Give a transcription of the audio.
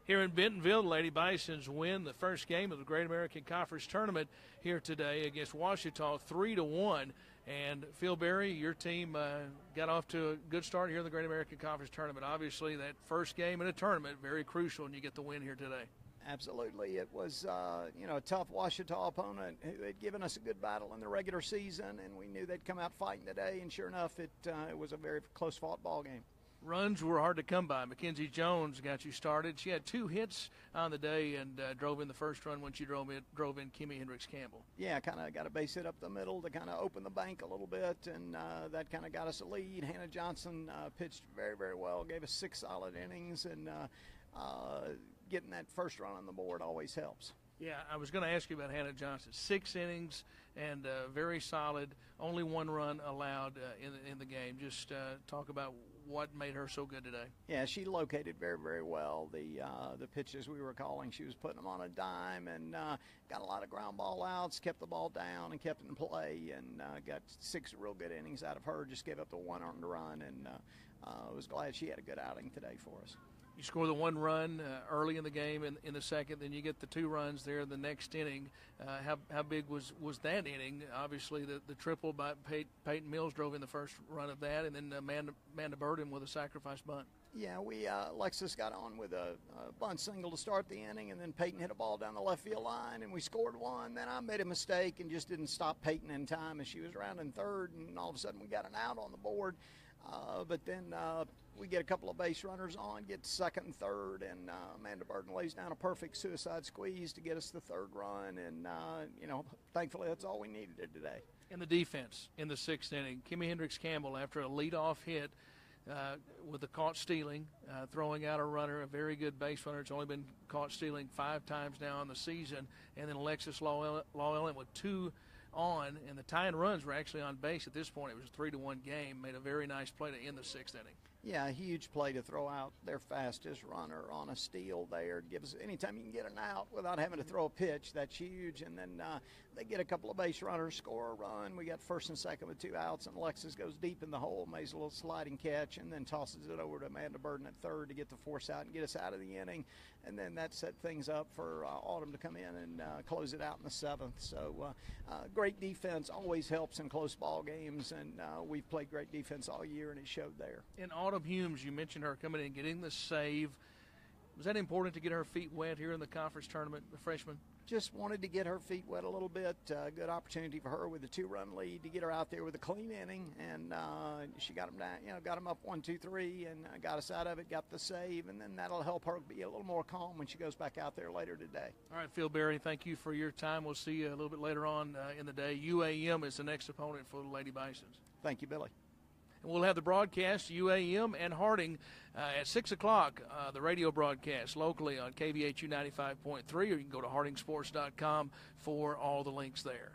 Here in Bentonville, the Lady Bisons win the first game of the Great American Conference Tournament here today against Ouachita 3-1. And Phil Berry, your team got off to a good start here in the Great American Conference Tournament. Obviously, that first game in a tournament, very crucial, and you get the win here today. Absolutely. It was, a tough Ouachita opponent who had given us a good battle in the regular season, and we knew they'd come out fighting today, and sure enough, it was a very close-fought ball game. Runs were hard to come by. Mackenzie Jones got you started. She had 2 hits on the day and drove in the first run when she drove in Kimmy Hendricks-Campbell. Yeah, kind of got a base hit up the middle to kind of open the bank a little bit, and that kind of got us a lead. Hannah Johnson pitched very, very well, gave us 6 solid innings, and getting that first run on the board always helps. Yeah, I was going to ask you about Hannah Johnson. 6 innings and very solid, only 1 run allowed in the game. Just talk about what made her so good today. Yeah, she located very, very well the pitches we were calling. She was putting them on a dime and got a lot of ground ball outs, kept the ball down and kept it in play, and got 6 real good innings out of her. Just gave up the 1 earned run, and I was glad she had a good outing today for us. You score the 1 run early in the game in the second, then you get the 2 runs there in the next inning. How big was that inning? Obviously, the triple by Peyton Mills drove in the first run of that, and then Amanda Burden with a sacrifice bunt. Yeah, Alexis got on with a bunt single to start the inning, and then Peyton hit a ball down the left field line, and we scored 1. Then I made a mistake and just didn't stop Peyton in time, and she was around in third, and all of a sudden we got an out on the board. But then we get a couple of base runners on, get to second and third, and Amanda Burden lays down a perfect suicide squeeze to get us the 3rd run. And, thankfully that's all we needed today. And the defense in the 6th inning, Kimmy Hendricks-Campbell, after a leadoff hit with the caught stealing, throwing out a runner, a very good base runner. It's only been caught stealing 5 times now in the season. And then Alexis Law-Ellen with 2 on, and the tying runs were actually on base at this point. It was a 3-1 game. Made a very nice play to end the 6th inning. Yeah, a huge play to throw out their fastest runner on a steal there. It gives anytime you can get an out without having to throw a pitch, that's huge. And then they get a couple of base runners, score a run. We got first and second with 2 outs, and Alexis goes deep in the hole, makes a little sliding catch, and then tosses it over to Amanda Burden at third to get the force out and get us out of the inning. And then that set things up for Autumn to come in and close it out in the 7th. So great defense always helps in close ball games, and we've played great defense all year, and it showed there. And Autumn Humes, you mentioned her coming in and getting the save. Was that important to get her feet wet here in the conference tournament, the freshman? Just wanted to get her feet wet a little bit. Good opportunity for her with a 2-run lead to get her out there with a clean inning, and she got them down. Got them up 1-2-3, and got us out of it. Got the save, and then that'll help her be a little more calm when she goes back out there later today. All right, Phil Berry, thank you for your time. We'll see you a little bit later on in the day. UAM is the next opponent for the Lady Bisons. Thank you, Billy. And we'll have the broadcast, UAM and Harding, at 6 o'clock, the radio broadcast locally on KVHU 95.3, or you can go to hardingsports.com for all the links there.